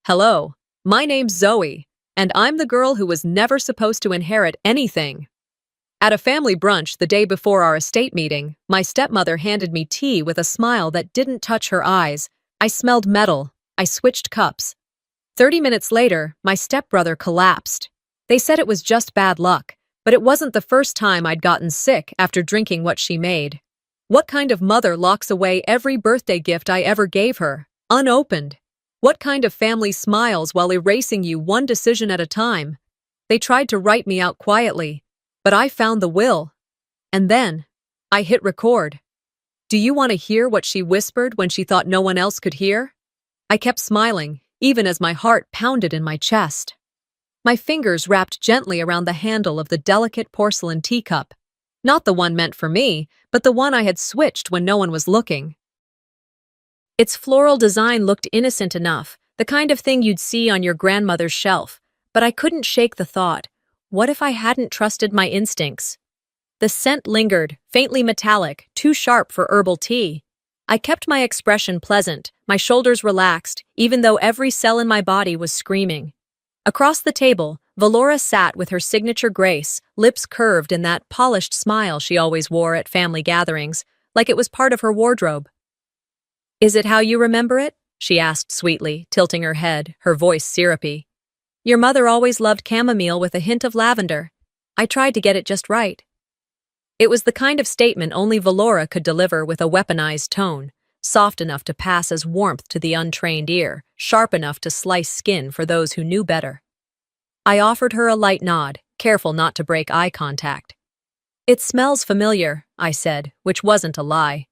Hello, my name's Zoe, and I'm the girl who was never supposed to inherit anything. At a family brunch the day before our estate meeting, my stepmother handed me tea with a smile that didn't touch her eyes. I smelled metal. I switched cups. 30 minutes later, my stepbrother collapsed. They said it was just bad luck, but it wasn't the first time I'd gotten sick after drinking what she made. What kind of mother locks away every birthday gift I ever gave her, unopened? What kind of family smiles while erasing you one decision at a time? They tried to write me out quietly, but I found the will. And then, I hit record. Do you want to hear what she whispered when she thought no one else could hear? I kept smiling, even as my heart pounded in my chest. My fingers wrapped gently around the handle of the delicate porcelain teacup. Not the one meant for me, but the one I had switched when no one was looking. Its floral design looked innocent enough, the kind of thing you'd see on your grandmother's shelf, but I couldn't shake the thought, what if I hadn't trusted my instincts? The scent lingered, faintly metallic, too sharp for herbal tea. I kept my expression pleasant, my shoulders relaxed, even though every cell in my body was screaming. Across the table, Valora sat with her signature grace, lips curved in that polished smile she always wore at family gatherings, like it was part of her wardrobe. "Is it how you remember it?" she asked sweetly, tilting her head, her voice syrupy. "Your mother always loved chamomile with a hint of lavender. I tried to get it just right." It was the kind of statement only Valora could deliver with a weaponized tone, soft enough to pass as warmth to the untrained ear, sharp enough to slice skin for those who knew better. I offered her a light nod, careful not to break eye contact. "It smells familiar," I said, which wasn't a lie.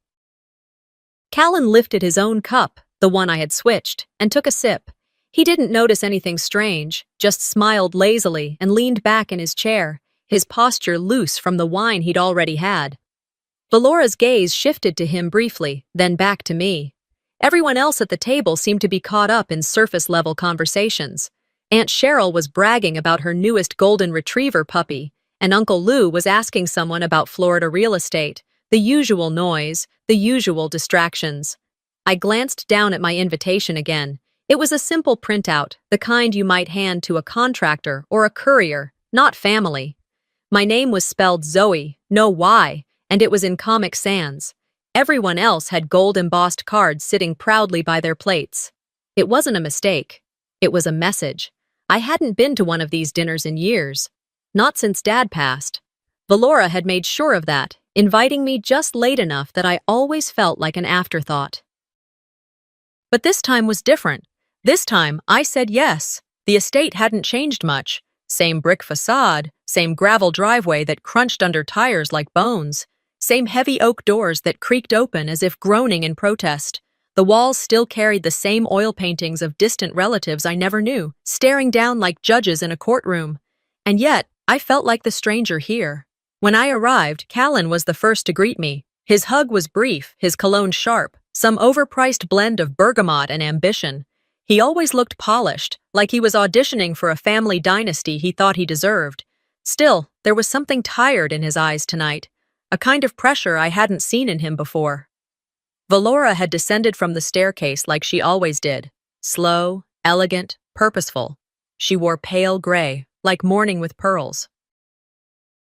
Callan lifted his own cup, the one I had switched, and took a sip. He didn't notice anything strange, just smiled lazily and leaned back in his chair, his posture loose from the wine he'd already had. Valora's gaze shifted to him briefly, then back to me. Everyone else at the table seemed to be caught up in surface-level conversations. Aunt Cheryl was bragging about her newest golden retriever puppy, and Uncle Lou was asking someone about Florida real estate. The usual noise, the usual distractions. I glanced down at my invitation again. It was a simple printout, the kind you might hand to a contractor or a courier, not family. My name was spelled Zoe, no Y, and it was in Comic Sans. Everyone else had gold-embossed cards sitting proudly by their plates. It wasn't a mistake. It was a message. I hadn't been to one of these dinners in years. Not since Dad passed. Valora had made sure of that, inviting me just late enough that I always felt like an afterthought. But this time was different. This time, I said yes. The estate hadn't changed much. Same brick facade, same gravel driveway that crunched under tires like bones, same heavy oak doors that creaked open as if groaning in protest. The walls still carried the same oil paintings of distant relatives I never knew, staring down like judges in a courtroom. And yet, I felt like the stranger here. When I arrived, Callan was the first to greet me. His hug was brief, his cologne sharp, some overpriced blend of bergamot and ambition. He always looked polished, like he was auditioning for a family dynasty he thought he deserved. Still, there was something tired in his eyes tonight, a kind of pressure I hadn't seen in him before. Valora had descended from the staircase like she always did, slow, elegant, purposeful. She wore pale gray, like mourning with pearls.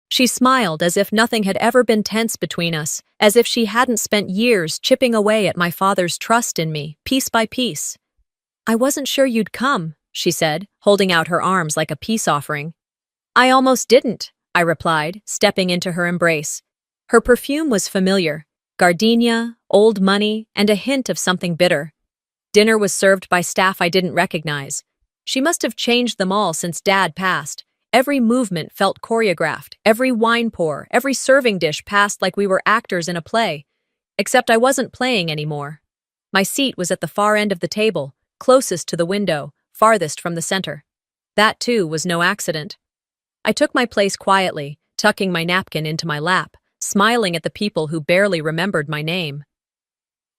She smiled as if nothing had ever been tense between us, as if she hadn't spent years chipping away at my father's trust in me, piece by piece. "I wasn't sure you'd come," she said, holding out her arms like a peace offering. "I almost didn't," I replied, stepping into her embrace. Her perfume was familiar, gardenia, old money, and a hint of something bitter. Dinner was served by staff I didn't recognize. She must have changed them all since Dad passed. Every movement felt choreographed, every wine pour, every serving dish passed like we were actors in a play. Except I wasn't playing anymore. My seat was at the far end of the table, closest to the window, farthest from the center. That, too, was no accident. I took my place quietly, tucking my napkin into my lap, smiling at the people who barely remembered my name.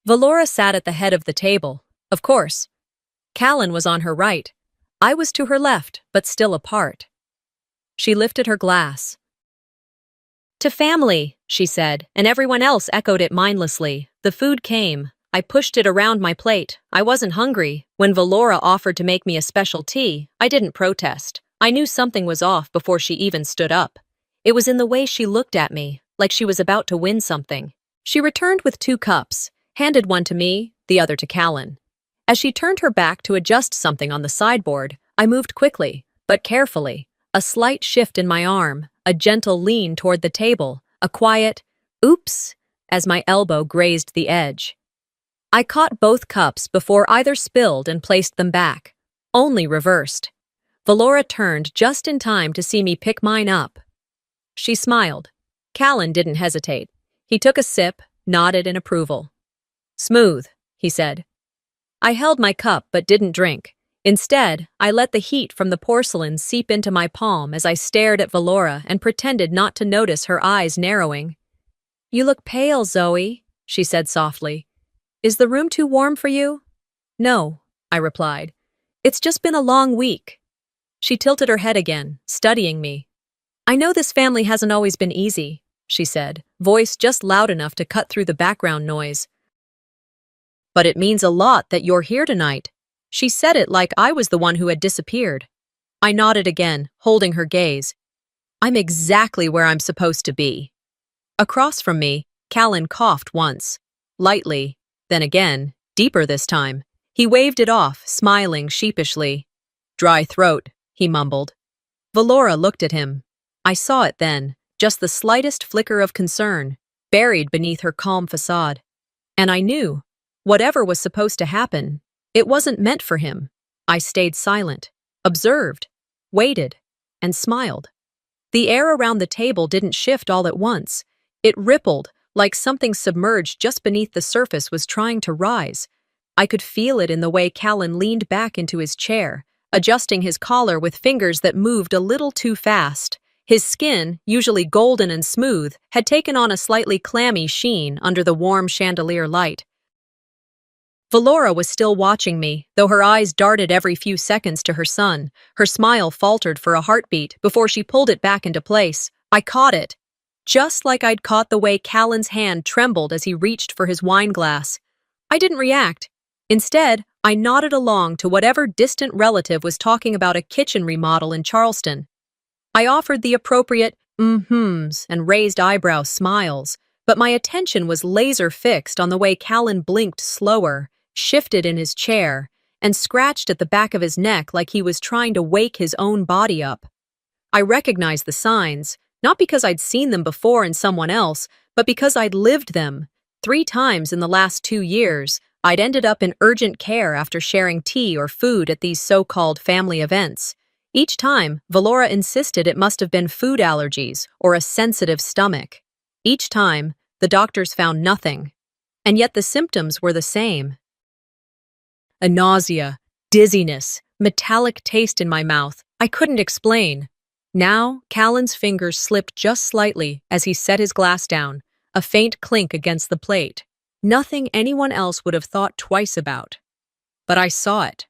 Valora sat at the head of the table, of course. Callan was on her right. I was to her left, but still apart. She lifted her glass. "To family," she said, and everyone else echoed it mindlessly. The food came, I pushed it around my plate. I wasn't hungry. When Valora offered to make me a special tea, I didn't protest. I knew something was off before she even stood up. It was in the way she looked at me, like she was about to win something. She returned with 2 cups, handed one to me, the other to Callan. As she turned her back to adjust something on the sideboard, I moved quickly, but carefully. A slight shift in my arm, a gentle lean toward the table, a quiet, oops, as my elbow grazed the edge. I caught both cups before either spilled and placed them back, only reversed. Valora turned just in time to see me pick mine up. She smiled. Callan didn't hesitate. He took a sip, nodded in approval. "Smooth," he said. I held my cup but didn't drink. Instead, I let the heat from the porcelain seep into my palm as I stared at Valora and pretended not to notice her eyes narrowing. "You look pale, Zoe," she said softly. "Is the room too warm for you?" "No," I replied. "It's just been a long week." She tilted her head again, studying me. "I know this family hasn't always been easy," she said, voice just loud enough to cut through the background noise. "But it means a lot that you're here tonight." She said it like I was the one who had disappeared. I nodded again, holding her gaze. "I'm exactly where I'm supposed to be." Across from me, Callan coughed once, lightly, then again, deeper this time. He waved it off, smiling sheepishly. "Dry throat," he mumbled. Valora looked at him. I saw it then, just the slightest flicker of concern, buried beneath her calm facade. And I knew, whatever was supposed to happen, it wasn't meant for him. I stayed silent, observed, waited, and smiled. The air around the table didn't shift all at once. It rippled, like something submerged just beneath the surface was trying to rise. I could feel it in the way Callan leaned back into his chair, adjusting his collar with fingers that moved a little too fast. His skin, usually golden and smooth, had taken on a slightly clammy sheen under the warm chandelier light. Valora was still watching me, though her eyes darted every few seconds to her son. Her smile faltered for a heartbeat before she pulled it back into place. I caught it, just like I'd caught the way Callan's hand trembled as he reached for his wine glass. I didn't react. Instead, I nodded along to whatever distant relative was talking about a kitchen remodel in Charleston. I offered the appropriate mm-hms and raised eyebrow smiles, but my attention was laser-fixed on the way Callan blinked slower, shifted in his chair, and scratched at the back of his neck like he was trying to wake his own body up. I recognized the signs, not because I'd seen them before in someone else, but because I'd lived them. 3 times in the last 2 years, I'd ended up in urgent care after sharing tea or food at these so-called family events. Each time, Valora insisted it must have been food allergies or a sensitive stomach. Each time, the doctors found nothing. And yet the symptoms were the same. A nausea, dizziness, metallic taste in my mouth. I couldn't explain. Now, Callan's fingers slipped just slightly as he set his glass down, a faint clink against the plate. Nothing anyone else would have thought twice about. But I saw it.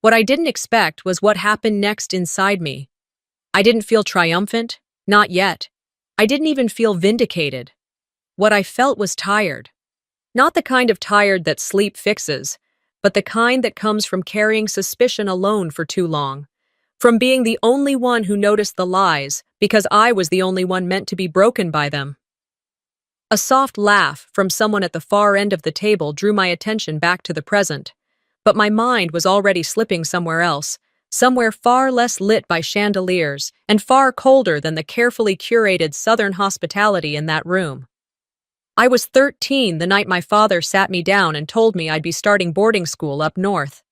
What I didn't expect was what happened next inside me. I didn't feel triumphant, not yet. I didn't even feel vindicated. What I felt was tired. Not the kind of tired that sleep fixes, but the kind that comes from carrying suspicion alone for too long. From being the only one who noticed the lies because I was the only one meant to be broken by them. A soft laugh from someone at the far end of the table drew my attention back to the present. But my mind was already slipping somewhere else, somewhere far less lit by chandeliers and far colder than the carefully curated Southern hospitality in that room. I was 13 the night my father sat me down and told me I'd be starting boarding school up north.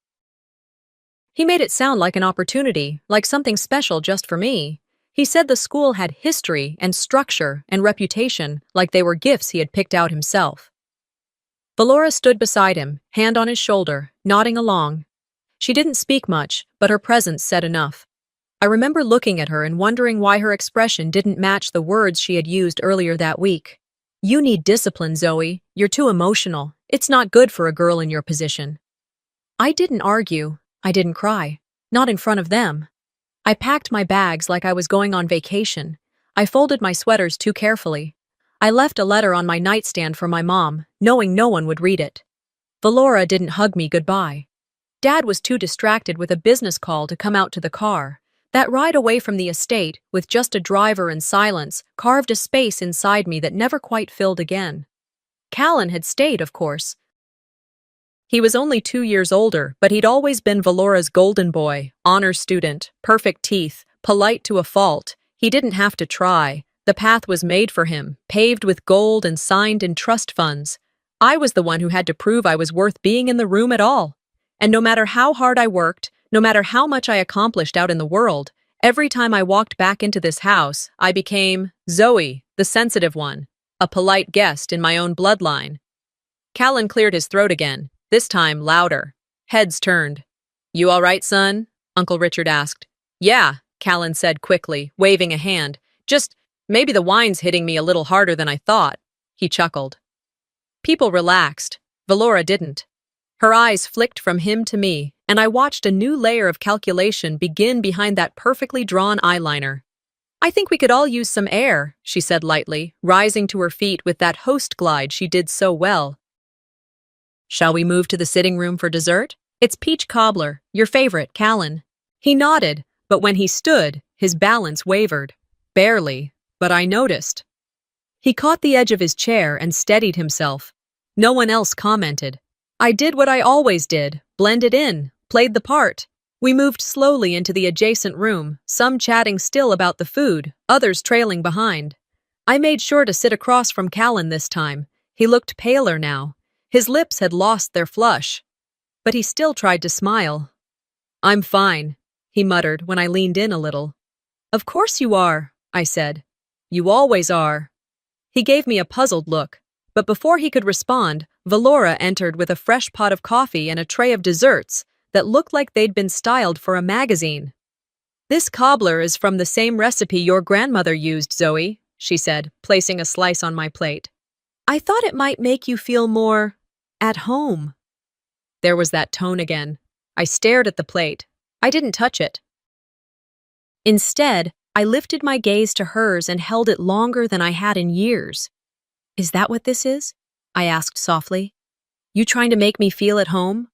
He made it sound like an opportunity, like something special just for me. He said the school had history and structure and reputation, like they were gifts he had picked out himself. Valora stood beside him, hand on his shoulder, nodding along. She didn't speak much, but her presence said enough. I remember looking at her and wondering why her expression didn't match the words she had used earlier that week. "You need discipline, Zoe. You're too emotional. It's not good for a girl in your position." I didn't argue. I didn't cry. Not in front of them. I packed my bags like I was going on vacation. I folded my sweaters too carefully. I left a letter on my nightstand for my mom, knowing no one would read it. Valora didn't hug me goodbye. Dad was too distracted with a business call to come out to the car. That ride away from the estate, with just a driver and silence, carved a space inside me that never quite filled again. Callan had stayed, of course. He was only 2 years older, but he'd always been Valora's golden boy, honor student, perfect teeth, polite to a fault. He didn't have to try. The path was made for him, paved with gold and signed in trust funds. I was the one who had to prove I was worth being in the room at all. And no matter how hard I worked, no matter how much I accomplished out in the world, every time I walked back into this house, I became Zoe, the sensitive one, a polite guest in my own bloodline. Callan cleared his throat again, this time louder. Heads turned. "You all right, son?" Uncle Richard asked. "Yeah," Callan said quickly, waving a hand. "Just, maybe the wine's hitting me a little harder than I thought." He chuckled. People relaxed. Valora didn't. Her eyes flicked from him to me, and I watched a new layer of calculation begin behind that perfectly drawn eyeliner. "I think we could all use some air," she said lightly, rising to her feet with that host glide she did so well. "Shall we move to the sitting room for dessert? It's peach cobbler, your favorite, Callan." He nodded, but when he stood, his balance wavered. Barely, but I noticed. He caught the edge of his chair and steadied himself. No one else commented. I did what I always did, blended in, played the part. We moved slowly into the adjacent room, some chatting still about the food, others trailing behind. I made sure to sit across from Callan this time. He looked paler now. His lips had lost their flush. But he still tried to smile. "I'm fine," he muttered when I leaned in a little. "Of course you are," I said. "You always are." He gave me a puzzled look, but before he could respond, Valora entered with a fresh pot of coffee and a tray of desserts that looked like they'd been styled for a magazine. "This cobbler is from the same recipe your grandmother used, Zoe," she said, placing a slice on my plate. "I thought it might make you feel more at home." There was that tone again. I stared at the plate. I didn't touch it. Instead, I lifted my gaze to hers and held it longer than I had in years. "Is that what this is?" I asked softly. "You trying to make me feel at home?"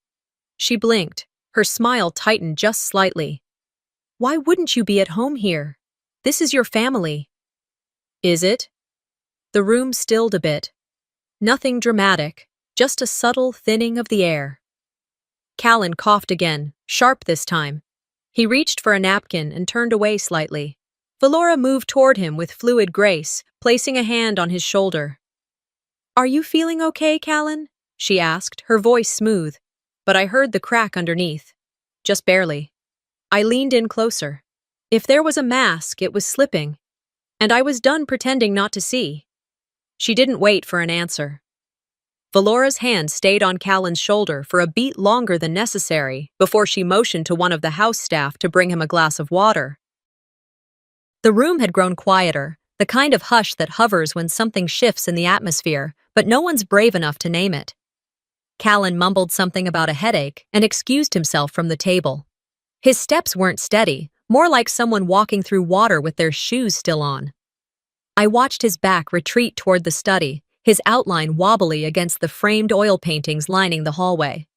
She blinked. Her smile tightened just slightly. "Why wouldn't you be at home here? This is your family." "Is it?" The room stilled a bit. Nothing dramatic, just a subtle thinning of the air. Callan coughed again, sharp this time. He reached for a napkin and turned away slightly. Valora moved toward him with fluid grace, placing a hand on his shoulder. "Are you feeling okay, Callan?" she asked, her voice smooth, but I heard the crack underneath. Just barely. I leaned in closer. If there was a mask, it was slipping, and I was done pretending not to see. She didn't wait for an answer. Valora's hand stayed on Callan's shoulder for a beat longer than necessary before she motioned to one of the house staff to bring him a glass of water. The room had grown quieter, the kind of hush that hovers when something shifts in the atmosphere, but no one's brave enough to name it. Callan mumbled something about a headache and excused himself from the table. His steps weren't steady, more like someone walking through water with their shoes still on. I watched his back retreat toward the study, his outline wobbly against the framed oil paintings lining the hallway.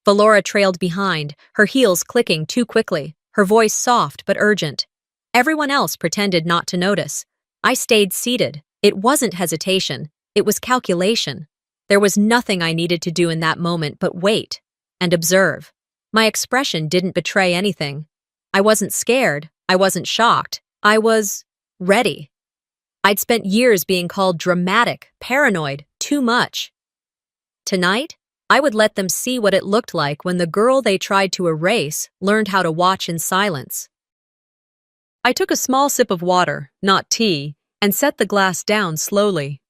Valora trailed behind, her heels clicking too quickly, her voice soft but urgent. Everyone else pretended not to notice. I stayed seated. It wasn't hesitation. It was calculation. There was nothing I needed to do in that moment but wait and observe. My expression didn't betray anything. I wasn't scared. I wasn't shocked. I was ready. I'd spent years being called dramatic, paranoid, too much. Tonight, I would let them see what it looked like when the girl they tried to erase learned how to watch in silence. I took a small sip of water, not tea, and set the glass down slowly.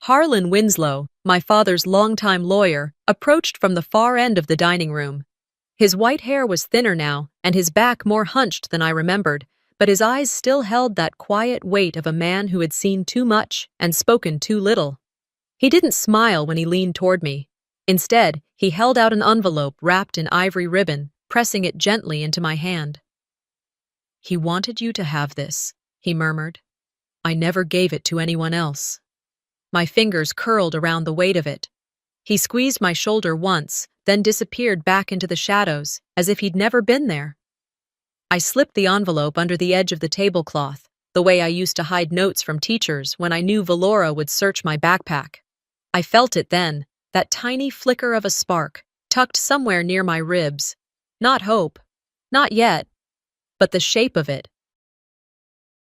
Harlan Winslow, my father's longtime lawyer, approached from the far end of the dining room. His white hair was thinner now, and his back more hunched than I remembered, but his eyes still held that quiet weight of a man who had seen too much and spoken too little. He didn't smile when he leaned toward me. Instead, he held out an envelope wrapped in ivory ribbon, pressing it gently into my hand. "He wanted you to have this," he murmured. "I never gave it to anyone else." My fingers curled around the weight of it. He squeezed my shoulder once, then disappeared back into the shadows, as if he'd never been there. I slipped the envelope under the edge of the tablecloth, the way I used to hide notes from teachers when I knew Valora would search my backpack. I felt it then, that tiny flicker of a spark, tucked somewhere near my ribs. Not hope. Not yet. But the shape of it.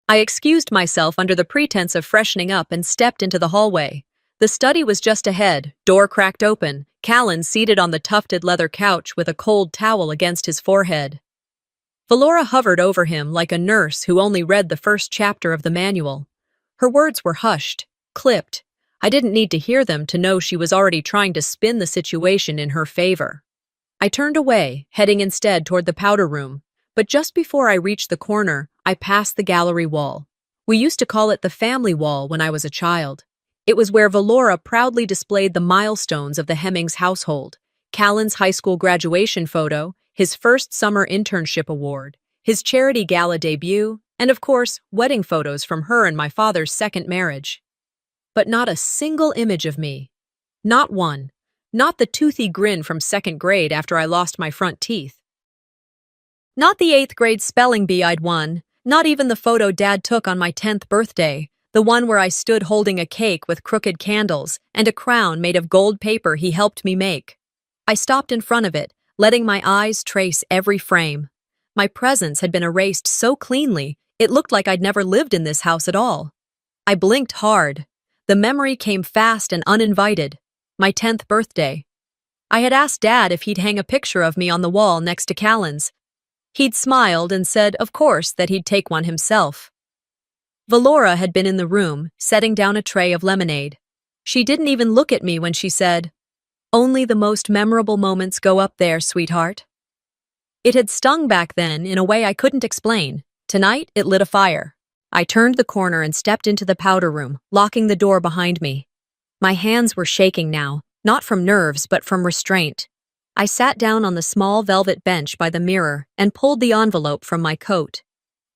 I excused myself under the pretense of freshening up and stepped into the hallway. The study was just ahead, door cracked open, Callan seated on the tufted leather couch with a cold towel against his forehead. Valora hovered over him like a nurse who only read the first chapter of the manual. Her words were hushed, clipped. I didn't need to hear them to know she was already trying to spin the situation in her favor. I turned away, heading instead toward the powder room, but just before I reached the corner, I passed the gallery wall. We used to call it the family wall when I was a child. It was where Valora proudly displayed the milestones of the Hemmings household: Callan's high school graduation photo, his first summer internship award, his charity gala debut, and of course, wedding photos from her and my father's second marriage. But not a single image of me. Not one. Not the toothy grin from second grade after I lost my front teeth. Not the 8th grade spelling bee I'd won. Not even the photo Dad took on my 10th birthday, the one where I stood holding a cake with crooked candles and a crown made of gold paper he helped me make. I stopped in front of it, letting my eyes trace every frame. My presence had been erased so cleanly, it looked like I'd never lived in this house at all. I blinked hard. The memory came fast and uninvited. My 10th birthday. I had asked Dad if he'd hang a picture of me on the wall next to Callan's. He'd smiled and said, of course, that he'd take one himself. Valora had been in the room, setting down a tray of lemonade. She didn't even look at me when she said, "Only the most memorable moments go up there, sweetheart." It had stung back then in a way I couldn't explain. Tonight, it lit a fire. I turned the corner and stepped into the powder room, locking the door behind me. My hands were shaking now, not from nerves but from restraint. I sat down on the small velvet bench by the mirror and pulled the envelope from my coat.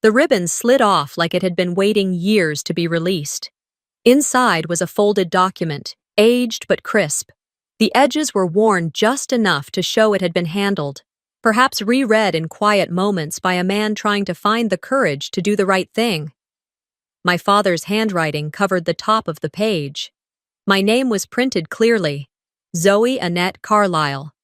The ribbon slid off like it had been waiting years to be released. Inside was a folded document, aged but crisp. The edges were worn just enough to show it had been handled, perhaps reread in quiet moments by a man trying to find the courage to do the right thing. My father's handwriting covered the top of the page. My name was printed clearly, Zoe Annette Carlyle,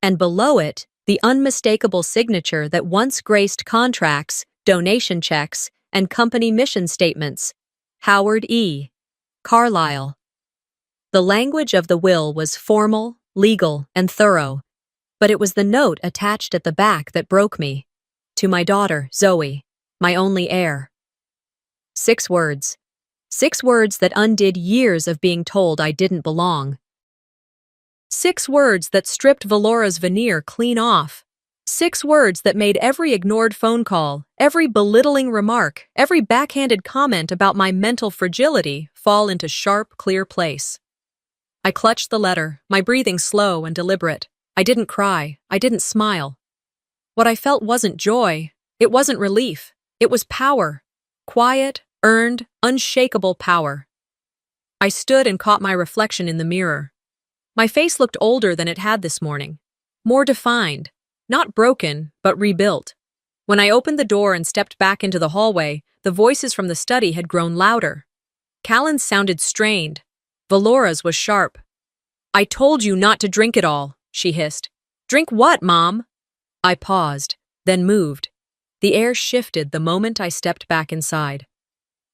and below it, the unmistakable signature that once graced contracts, donation checks, and company mission statements: Howard E. Carlyle. The language of the will was formal, legal, and thorough, but it was the note attached at the back that broke me. To my daughter, Zoe, my only heir. 6 words. 6 words that undid years of being told I didn't belong. 6 words that stripped Valora's veneer clean off. 6 words that made every ignored phone call, every belittling remark, every backhanded comment about my mental fragility fall into sharp, clear place. I clutched the letter, my breathing slow and deliberate. I didn't cry. I didn't smile. What I felt wasn't joy. It wasn't relief. It was power. Quiet, earned, unshakable power. I stood and caught my reflection in the mirror. My face looked older than it had this morning. More defined. Not broken, but rebuilt. When I opened the door and stepped back into the hallway, the voices from the study had grown louder. Callan's sounded strained. Valora's was sharp. "I told you not to drink it all," she hissed. "Drink what, Mom?" I paused, then moved. The air shifted the moment I stepped back inside.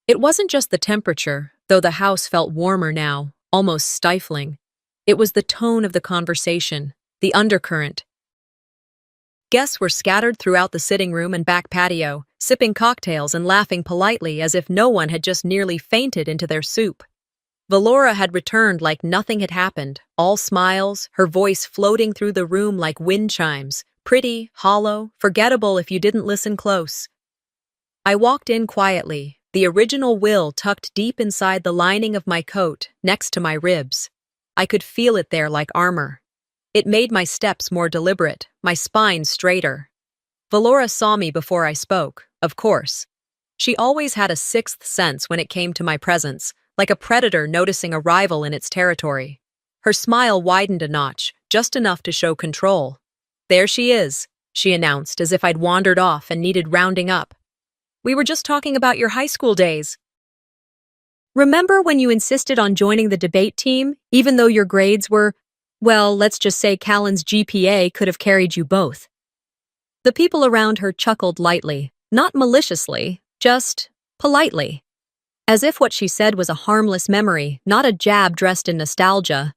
It wasn't just the temperature, though the house felt warmer now, almost stifling. It was the tone of the conversation, the undercurrent. Guests were scattered throughout the sitting room and back patio, sipping cocktails and laughing politely as if no one had just nearly fainted into their soup. Valora had returned like nothing had happened, all smiles, her voice floating through the room like wind chimes, pretty, hollow, forgettable if you didn't listen close. I walked in quietly, the original will tucked deep inside the lining of my coat, next to my ribs. I could feel it there like armor. It made my steps more deliberate, my spine straighter. Valora saw me before I spoke, of course. She always had a 6th sense when it came to my presence, like a predator noticing a rival in its territory. Her smile widened a notch, just enough to show control. "There she is," she announced as if I'd wandered off and needed rounding up. "We were just talking about your high school days. Remember when you insisted on joining the debate team, even though your grades were, well, let's just say Callan's GPA could have carried you both?" The people around her chuckled lightly, not maliciously, just politely, as if what she said was a harmless memory, not a jab dressed in nostalgia.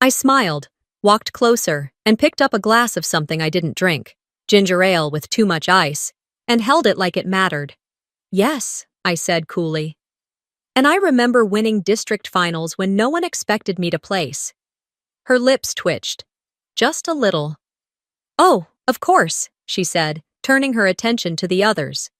I smiled, walked closer, and picked up a glass of something I didn't drink, ginger ale with too much ice, and held it like it mattered. "Yes," I said coolly. "And I remember winning district finals when no one expected me to place." Her lips twitched. Just a little. "Oh, of course," she said, turning her attention to the others.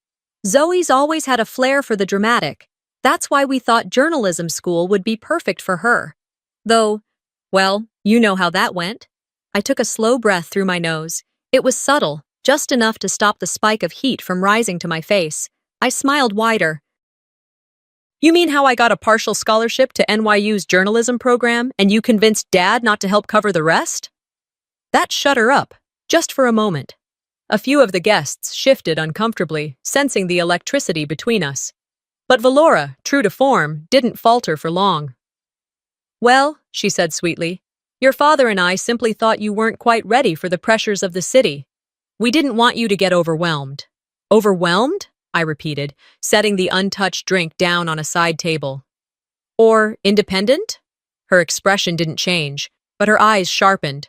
"Zoe's always had a flair for the dramatic. That's why we thought journalism school would be perfect for her. Though, well, you know how that went." I took a slow breath through my nose. It was subtle, just enough to stop the spike of heat from rising to my face. I smiled wider. "You mean how I got a partial scholarship to NYU's journalism program and you convinced Dad not to help cover the rest?" That shut her up, just for a moment. A few of the guests shifted uncomfortably, sensing the electricity between us. But Valora, true to form, didn't falter for long. "Well," she said sweetly, "your father and I simply thought you weren't quite ready for the pressures of the city. We didn't want you to get overwhelmed." "Overwhelmed?" I repeated, setting the untouched drink down on a side table. "Or independent?" Her expression didn't change, but her eyes sharpened.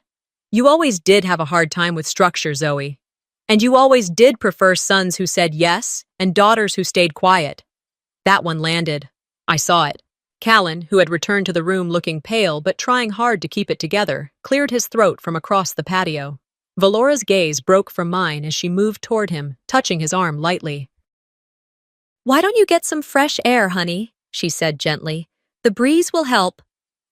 "You always did have a hard time with structure, Zoe. And you always did prefer sons who said yes and daughters who stayed quiet." That one landed. I saw it. Callan, who had returned to the room looking pale but trying hard to keep it together, cleared his throat from across the patio. Valora's gaze broke from mine as she moved toward him, touching his arm lightly. "Why don't you get some fresh air, honey?" she said gently. "The breeze will help."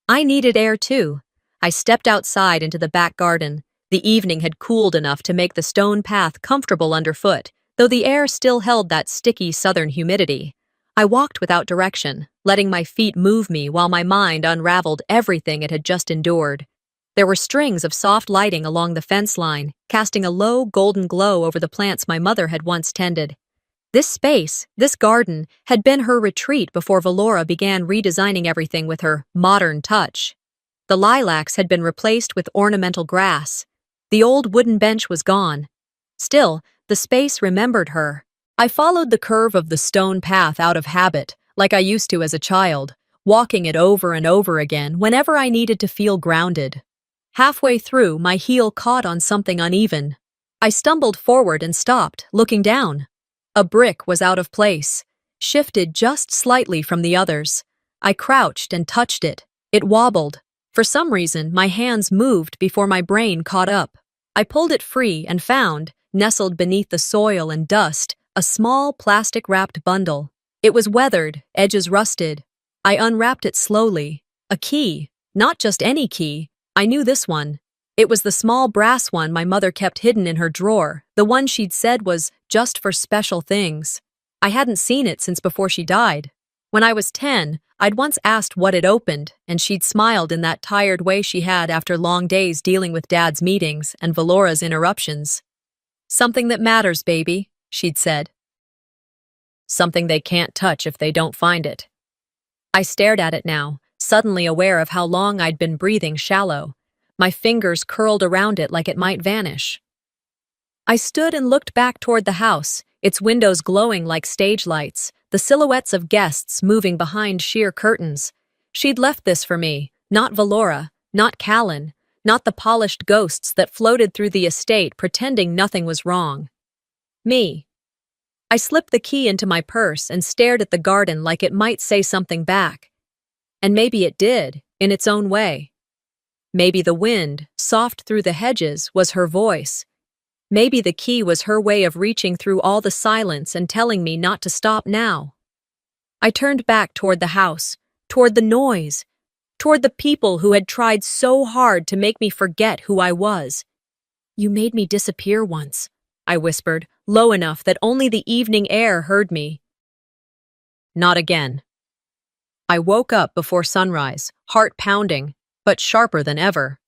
I needed air too. I stepped outside into the back garden. The evening had cooled enough to make the stone path comfortable underfoot, though the air still held that sticky southern humidity. I walked without direction, letting my feet move me while my mind unraveled everything it had just endured. There were strings of soft lighting along the fence line, casting a low golden glow over the plants my mother had once tended. This space, this garden, had been her retreat before Valora began redesigning everything with her modern touch. The lilacs had been replaced with ornamental grass. The old wooden bench was gone. Still, the space remembered her. I followed the curve of the stone path out of habit, like I used to as a child, walking it over and over again whenever I needed to feel grounded. Halfway through, my heel caught on something uneven. I stumbled forward and stopped, looking down. A brick was out of place, shifted just slightly from the others. I crouched and touched it. It wobbled. For some reason, my hands moved before my brain caught up. I pulled it free and found, nestled beneath the soil and dust, a small plastic-wrapped bundle. It was weathered, edges rusted. I unwrapped it slowly. A key. Not just any key. I knew this one. It was the small brass one my mother kept hidden in her drawer, the one she'd said was just for special things. I hadn't seen it since before she died. When I was 10, I'd once asked what it opened, and she'd smiled in that tired way she had after long days dealing with Dad's meetings and Valora's interruptions. "Something that matters, baby," she'd said. "Something they can't touch if they don't find it." I stared at it now, suddenly aware of how long I'd been breathing shallow. My fingers curled around it like it might vanish. I stood and looked back toward the house, its windows glowing like stage lights, the silhouettes of guests moving behind sheer curtains. She'd left this for me, not Valora, not Callan, not the polished ghosts that floated through the estate pretending nothing was wrong. Me. I slipped the key into my purse and stared at the garden like it might say something back. And maybe it did, in its own way. Maybe the wind, soft through the hedges, was her voice. Maybe the key was her way of reaching through all the silence and telling me not to stop now. I turned back toward the house, toward the noise, toward the people who had tried so hard to make me forget who I was. "You made me disappear once," I whispered, low enough that only the evening air heard me. "Not again." I woke up before sunrise, heart pounding, but sharper than ever.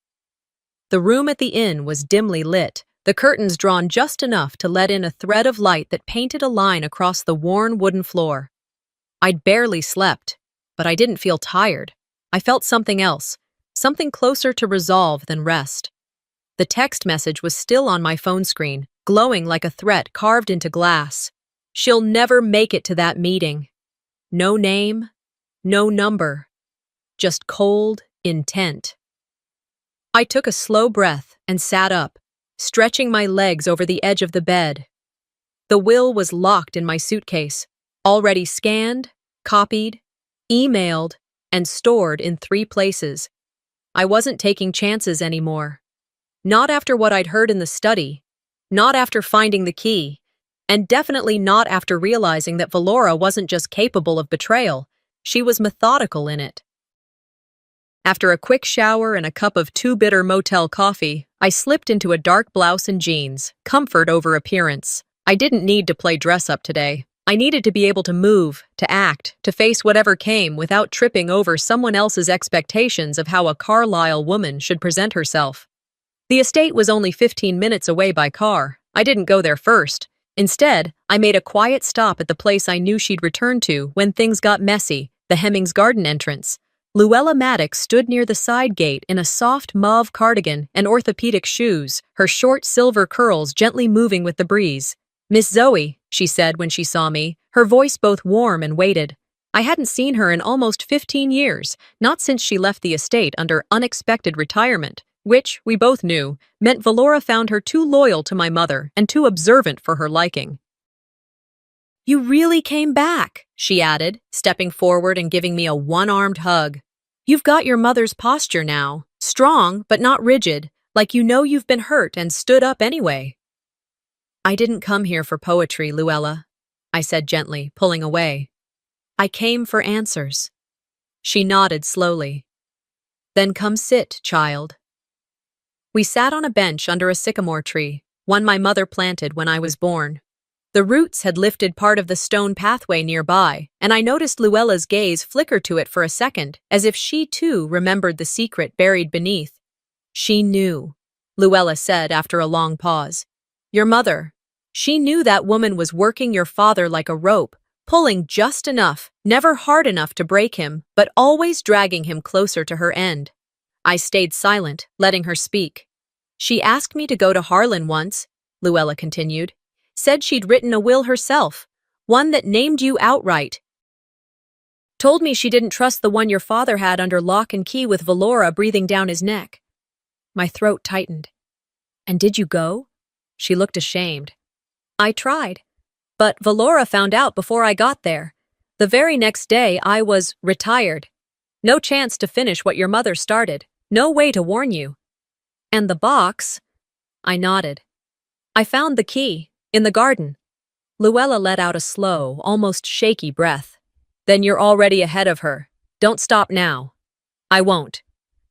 The room at the inn was dimly lit, the curtains drawn just enough to let in a thread of light that painted a line across the worn wooden floor. I'd barely slept, but I didn't feel tired. I felt something else, something closer to resolve than rest. The text message was still on my phone screen, glowing like a threat carved into glass. She'll never make it to that meeting. No name, no number, just cold intent. I took a slow breath and sat up, stretching my legs over the edge of the bed. The will was locked in my suitcase, already scanned, copied, emailed, and stored in 3 places. I wasn't taking chances anymore. Not after what I'd heard in the study, not after finding the key, and definitely not after realizing that Valora wasn't just capable of betrayal, she was methodical in it. After a quick shower and a cup of too-bitter motel coffee, I slipped into a dark blouse and jeans, comfort over appearance. I didn't need to play dress-up today. I needed to be able to move, to act, to face whatever came without tripping over someone else's expectations of how a Carlisle woman should present herself. The estate was only 15 minutes away by car. I didn't go there first. Instead, I made a quiet stop at the place I knew she'd return to when things got messy, the Hemmings garden entrance. Luella Maddox stood near the side gate in a soft mauve cardigan and orthopedic shoes, her short silver curls gently moving with the breeze. "Miss Zoe," she said when she saw me, her voice both warm and weighted. I hadn't seen her in almost 15 years, not since she left the estate under unexpected retirement, which, we both knew, meant Valora found her too loyal to my mother and too observant for her liking. "You really came back," she added, stepping forward and giving me a one-armed hug. "You've got your mother's posture now, strong but not rigid, like you know you've been hurt and stood up anyway." "I didn't come here for poetry, Luella," I said gently, pulling away. "I came for answers." She nodded slowly. "Then come sit, child." We sat on a bench under a sycamore tree, one my mother planted when I was born. The roots had lifted part of the stone pathway nearby, and I noticed Luella's gaze flicker to it for a second, as if she too remembered the secret buried beneath. "She knew," Luella said after a long pause. "Your mother. She knew that woman was working your father like a rope, pulling just enough, never hard enough to break him, but always dragging him closer to her end." I stayed silent, letting her speak. "She asked me to go to Harlan once," Luella continued. "Said she'd written a will herself, one that named you outright. Told me she didn't trust the one your father had under lock and key with Valora breathing down his neck." My throat tightened. "And did you go?" She looked ashamed. "I tried, but Valora found out before I got there. The very next day I was retired. No chance to finish what your mother started, no way to warn you. And the box?" I nodded. "I found the key. In the garden." Luella let out a slow, almost shaky breath. "Then you're already ahead of her. Don't stop now." "I won't."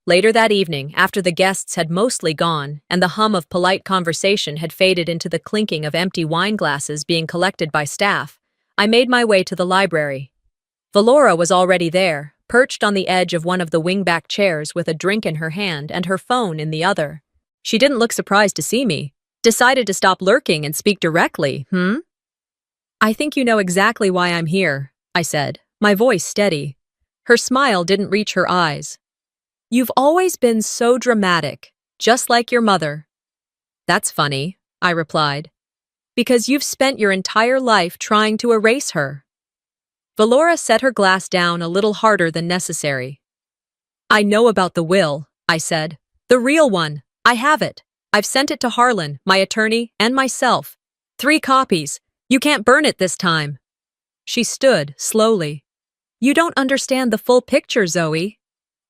Later that evening, after the guests had mostly gone and the hum of polite conversation had faded into the clinking of empty wine glasses being collected by staff, I made my way to the library. Valora was already there, perched on the edge of one of the wingback chairs with a drink in her hand and her phone in the other. She didn't look surprised to see me. Decided to stop lurking and speak directly, "I think you know exactly why I'm here," I said, my voice steady. Her smile didn't reach her eyes. "You've always been so dramatic, just like your mother." "That's funny," I replied. "Because you've spent your entire life trying to erase her." Valora set her glass down a little harder than necessary. "I know about the will," I said. "The real one. I have it. I've sent it to Harlan, my attorney, and myself. 3 copies. You can't burn it this time." She stood, slowly. "You don't understand the full picture, Zoe."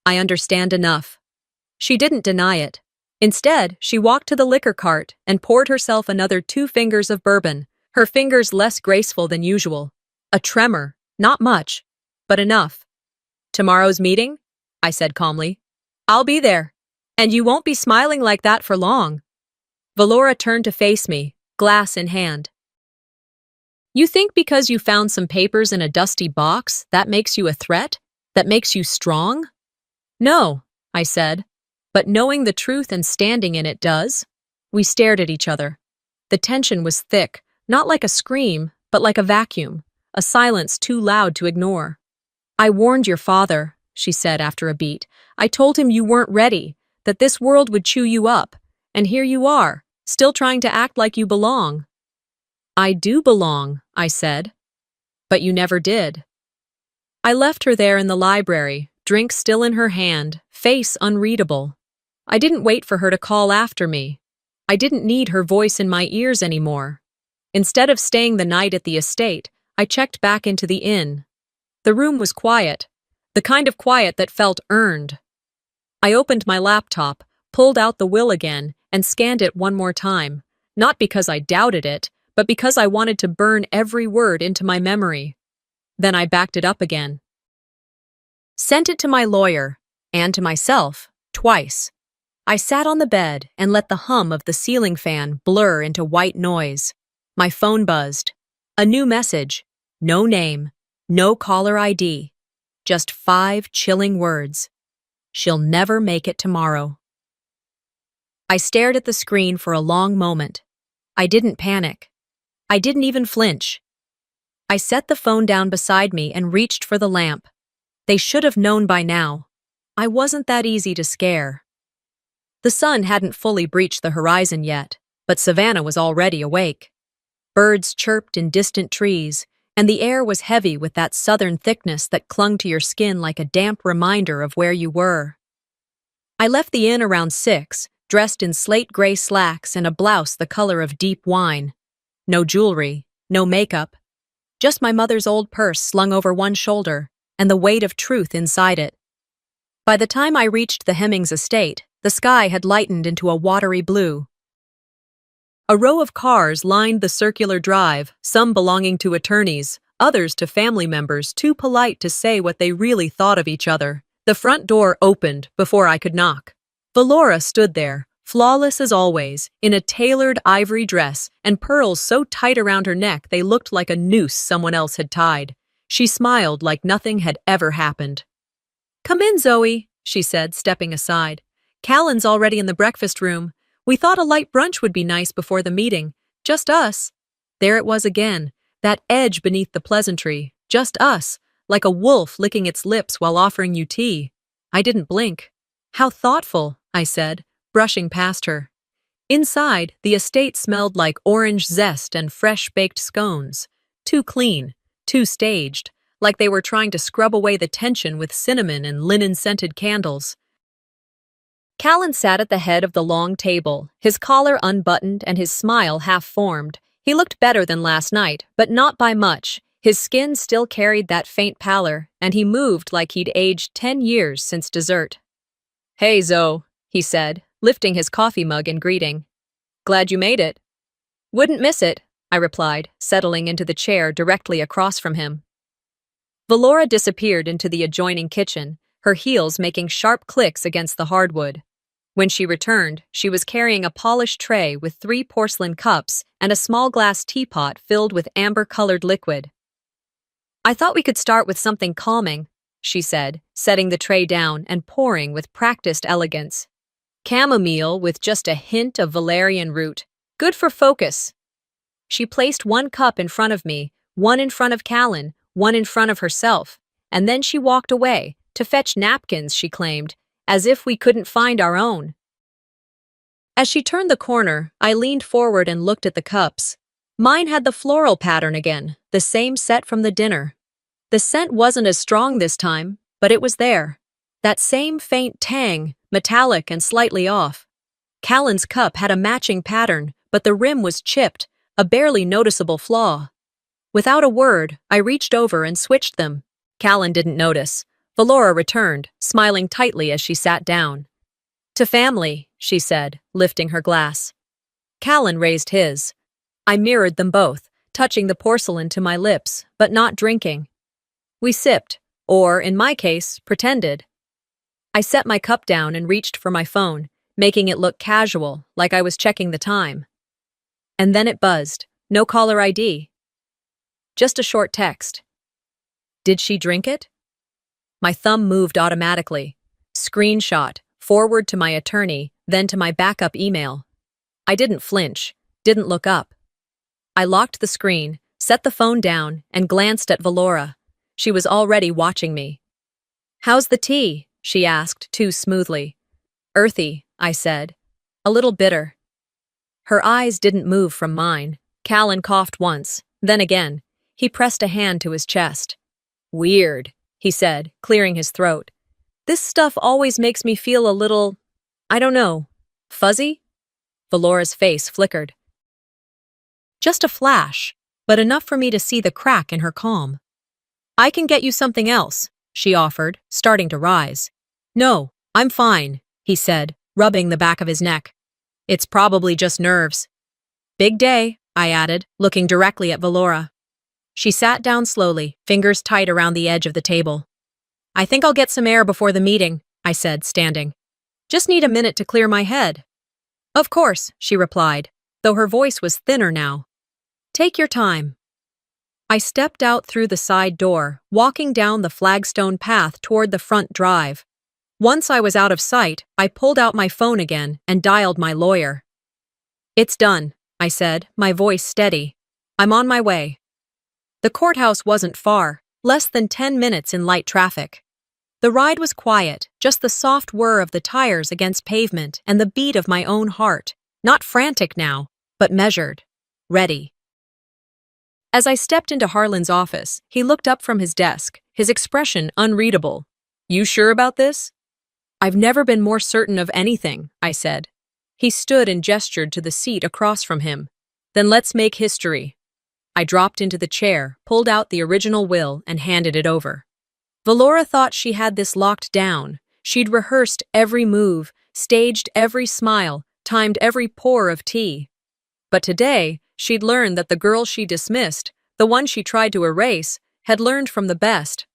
"I understand enough." She didn't deny it. Instead, she walked to the liquor cart and poured herself another 2 fingers of bourbon, her fingers less graceful than usual. A tremor, not much, but enough. "Tomorrow's meeting?" I said calmly. "I'll be there. And you won't be smiling like that for long." Valora turned to face me, glass in hand. "You think because you found some papers in a dusty box, that makes you a threat? That makes you strong?" "No," I said. But knowing the truth and standing in it does? We stared at each other. The tension was thick, not like a scream, but like a vacuum, a silence too loud to ignore. I warned your father, she said after a beat. I told him you weren't ready, that this world would chew you up. And here you are, still trying to act like you belong. I do belong, I said. But you never did. I left her there in the library, drink still in her hand, face unreadable. I didn't wait for her to call after me. I didn't need her voice in my ears anymore. Instead of staying the night at the estate, I checked back into the inn. The room was quiet, the kind of quiet that felt earned. I opened my laptop, pulled out the will again, and scanned it one more time, not because I doubted it, but because I wanted to burn every word into my memory. Then I backed it up again. Sent it to my lawyer, and to myself, twice. I sat on the bed and let the hum of the ceiling fan blur into white noise. My phone buzzed. A new message. No name. No caller ID. Just 5 chilling words. She'll never make it tomorrow. I stared at the screen for a long moment. I didn't panic. I didn't even flinch. I set the phone down beside me and reached for the lamp. They should have known by now. I wasn't that easy to scare. The sun hadn't fully breached the horizon yet, but Savannah was already awake. Birds chirped in distant trees, and the air was heavy with that southern thickness that clung to your skin like a damp reminder of where you were. I left the inn around 6, dressed in slate gray slacks and a blouse the color of deep wine. No jewelry, no makeup. Just my mother's old purse slung over one shoulder, and the weight of truth inside it. By the time I reached the Hemmings estate, the sky had lightened into a watery blue. A row of cars lined the circular drive, some belonging to attorneys, others to family members too polite to say what they really thought of each other. The front door opened before I could knock. Valora stood there, flawless as always, in a tailored ivory dress and pearls so tight around her neck they looked like a noose someone else had tied. She smiled like nothing had ever happened. "Come in, Zoe," she said, stepping aside. "Callan's already in the breakfast room. We thought a light brunch would be nice before the meeting. Just us." There it was again, that edge beneath the pleasantry. Just us, like a wolf licking its lips while offering you tea. I didn't blink. "How thoughtful," I said, brushing past her. Inside, the estate smelled like orange zest and fresh-baked scones. Too clean, too staged, like they were trying to scrub away the tension with cinnamon and linen-scented candles. Callan sat at the head of the long table, his collar unbuttoned and his smile half-formed. He looked better than last night, but not by much. His skin still carried that faint pallor, and he moved like he'd aged 10 years since dessert. "Hey, Zoe," he said, lifting his coffee mug in greeting. "Glad you made it." "Wouldn't miss it," I replied, settling into the chair directly across from him. Valora disappeared into the adjoining kitchen, her heels making sharp clicks against the hardwood. When she returned, she was carrying a polished tray with 3 porcelain cups and a small glass teapot filled with amber-colored liquid. "I thought we could start with something calming," she said, setting the tray down and pouring with practiced elegance. "Chamomile with just a hint of valerian root. Good for focus." She placed 1 cup in front of me, 1 in front of Callan, 1 in front of herself, and then she walked away, to fetch napkins, she claimed, as if we couldn't find our own. As she turned the corner, I leaned forward and looked at the cups. Mine had the floral pattern again, the same set from the dinner. The scent wasn't as strong this time, but it was there. That same faint tang, metallic and slightly off. Callan's cup had a matching pattern, but the rim was chipped, a barely noticeable flaw. Without a word, I reached over and switched them. Callan didn't notice. Valora returned, smiling tightly as she sat down. "To family," she said, lifting her glass. Callan raised his. I mirrored them both, touching the porcelain to my lips, but not drinking. We sipped, or, in my case, pretended. I set my cup down and reached for my phone, making it look casual, like I was checking the time. And then it buzzed. No caller ID. Just a short text. Did she drink it? My thumb moved automatically. Screenshot, forward to my attorney, then to my backup email. I didn't flinch, didn't look up. I locked the screen, set the phone down, and glanced at Valora. She was already watching me. "How's the tea?" she asked, too smoothly. "Earthy," I said. "A little bitter." Her eyes didn't move from mine. Callan coughed once, then again. He pressed a hand to his chest. "Weird," he said, clearing his throat. "This stuff always makes me feel a little, I don't know, fuzzy?" Valora's face flickered. Just a flash, but enough for me to see the crack in her calm. "I can get you something else," she offered, starting to rise. "No, I'm fine," he said, rubbing the back of his neck. "It's probably just nerves." "Big day," I added, looking directly at Valora. She sat down slowly, fingers tight around the edge of the table. "I think I'll get some air before the meeting," I said, standing. "Just need a minute to clear my head." "Of course," she replied, though her voice was thinner now. "Take your time." I stepped out through the side door, walking down the flagstone path toward the front drive. Once I was out of sight, I pulled out my phone again and dialed my lawyer. "It's done," I said, my voice steady. "I'm on my way." The courthouse wasn't far, less than 10 minutes in light traffic. The ride was quiet, just the soft whir of the tires against pavement and the beat of my own heart, not frantic now, but measured, ready. As I stepped into Harlan's office, he looked up from his desk, his expression unreadable. "You sure about this?" "I've never been more certain of anything," I said. He stood and gestured to the seat across from him. "Then let's make history." I dropped into the chair, pulled out the original will, and handed it over. Valora thought she had this locked down. She'd rehearsed every move, staged every smile, timed every pour of tea. But today, she'd learned that the girl she dismissed, the one she tried to erase, had learned from the best.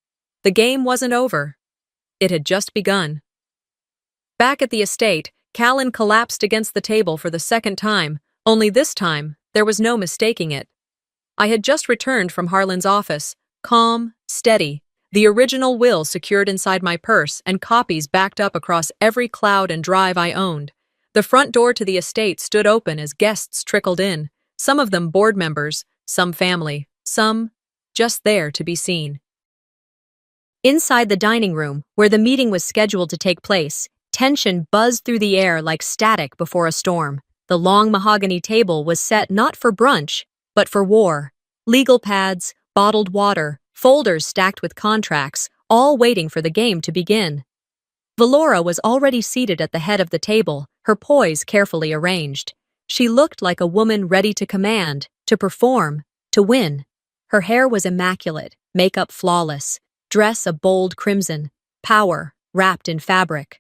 The game wasn't over. It had just begun. Back at the estate, Callan collapsed against the table for the second time, only this time, there was no mistaking it. I had just returned from Harlan's office, calm, steady, the original will secured inside my purse and copies backed up across every cloud and drive I owned. The front door to the estate stood open as guests trickled in, some of them board members, some family, some just there to be seen. Inside the dining room, where the meeting was scheduled to take place, tension buzzed through the air like static before a storm. The long mahogany table was set not for brunch, but for war. Legal pads, bottled water, folders stacked with contracts, all waiting for the game to begin. Valora was already seated at the head of the table, her poise carefully arranged. She looked like a woman ready to command, to perform, to win. Her hair was immaculate, makeup flawless, dress a bold crimson, power wrapped in fabric.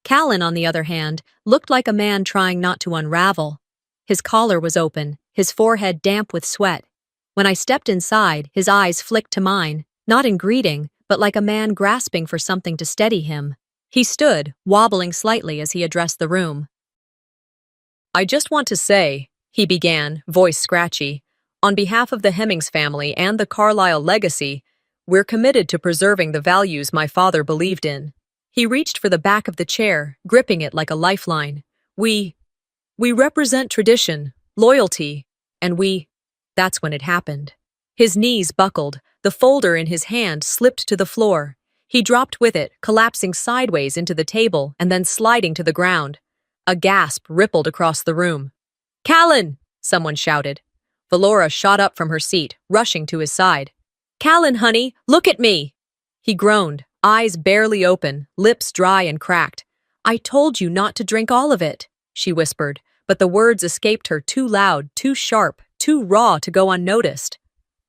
Callan, on the other hand, looked like a man trying not to unravel. His collar was open, his forehead damp with sweat. When I stepped inside, his eyes flicked to mine, not in greeting, but like a man grasping for something to steady him. He stood, wobbling slightly as he addressed the room. "I just want to say," he began, voice scratchy, "on behalf of the Hemmings family and the Carlyle legacy, we're committed to preserving the values my father believed in." He reached for the back of the chair, gripping it like a lifeline. We represent tradition, loyalty, and That's when it happened. His knees buckled, the folder in his hand slipped to the floor. He dropped with it, collapsing sideways into the table and then sliding to the ground. A gasp rippled across the room. "Callan!" someone shouted. Valora shot up from her seat, rushing to his side. "Callan, honey, look at me!" He groaned, eyes barely open, lips dry and cracked. "I told you not to drink all of it," she whispered, but the words escaped her too loud, too sharp, too raw to go unnoticed.